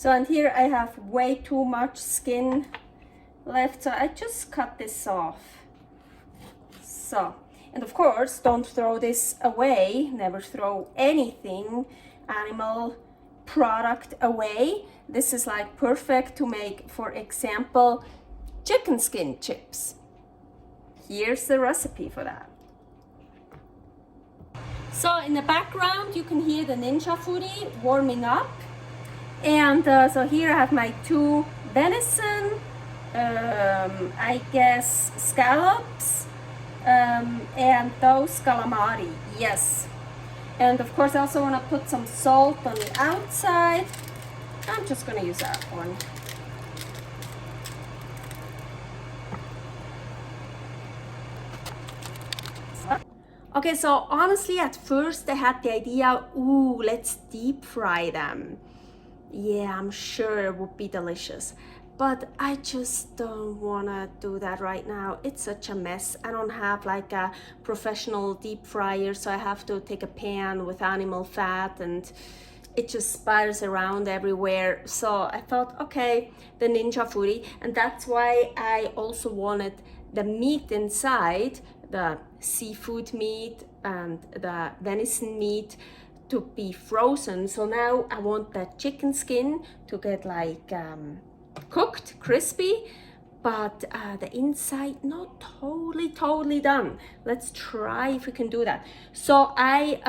So, and here I have way too much skin left, so I just cut this off. So, and of course, don't throw this away. Never throw anything, animal product away. This is like perfect to make, for example, chicken skin chips. Here's the recipe for that. So in the background, you can hear the Ninja Foodi warming up. And so here I have my 2 venison, I guess scallops, and those calamari, yes. And of course I also want to put some salt on the outside. I'm just going to use that one. Okay, so honestly at first I had the idea, ooh, let's deep fry them. Yeah, I'm sure it would be delicious, but I just don't wanna do that right now. It's such a mess. I don't have like a professional deep fryer, so I have to take a pan with animal fat and it just spiders around everywhere. So I thought, okay, the Ninja Foodi, and that's why I also wanted the meat inside, the seafood meat and the venison meat, to be frozen. So now I want that chicken skin to get like cooked, crispy, but the inside not totally done. Let's try if we can do that. So I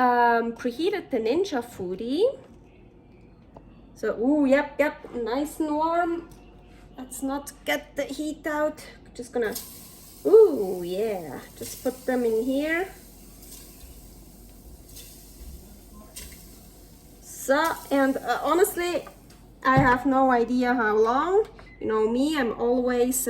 preheated the Ninja Foodi. So, ooh, yep, nice and warm. Let's not get the heat out. Just gonna, ooh, yeah, just put them in here. So, and honestly, I have no idea how long. You know me, I'm always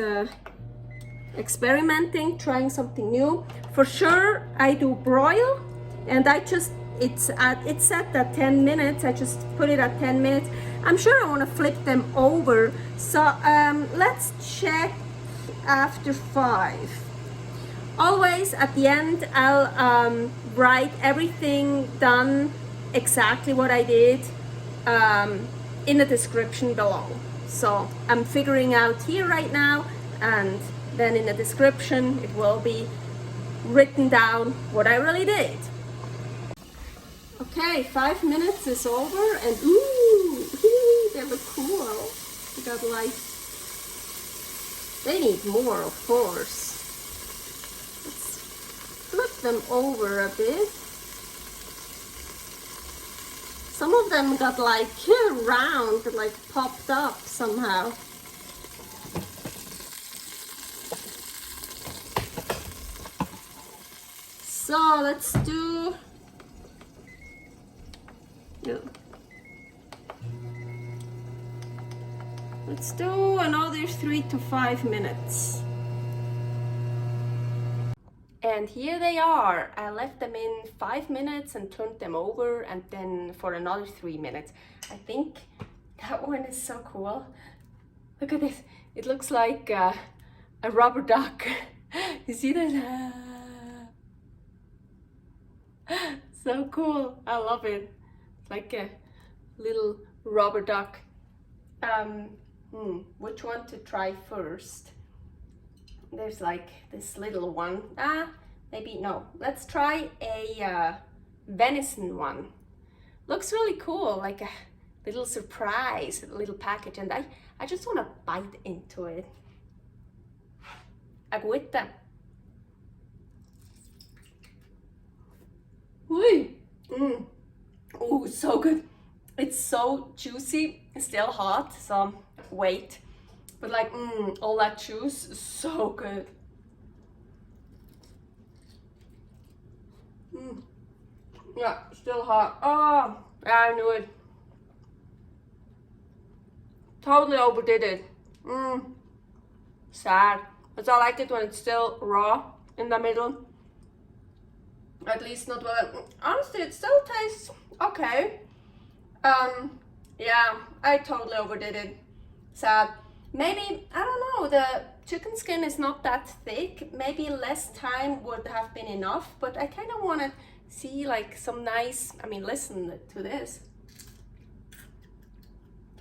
experimenting, trying something new. For sure, I do broil, and I just, it's set at 10 minutes. I just put it at 10 minutes. I'm sure I want to flip them over. So let's check after 5. Always at the end, I'll write everything done, exactly what I did, in the description below. So I'm figuring out here right now, and then in the description it will be written down what I really did. Okay, 5 minutes is over, and ooh, they look cool. They got like, they need more, of course. Let's flip them over a bit. Some of them got like round, like popped up somehow. So let's do, let's do another 3 to 5 minutes. And here they are. I left them in 5 minutes and turned them over, and then for another 3 minutes. I think that one is so cool. Look at this. It looks like a rubber duck. You see that? So cool. I love it. It's like a little rubber duck. Which one to try first? There's like this little one. Maybe no. Let's try a venison one. Looks really cool, like a little surprise, a little package, and I just want to bite into it. Agüita. Oh, so good. It's so juicy, still hot, so wait. But like, all that juice is so good. Yeah, still hot. Oh, I knew it. Totally overdid it. Sad. But I like it when it's still raw in the middle. At least not well. Honestly, it still tastes okay. Yeah, I totally overdid it. Sad. Maybe, I don't know, the chicken skin is not that thick. Maybe less time would have been enough, but I kind of want to see like some nice, I mean, listen to this.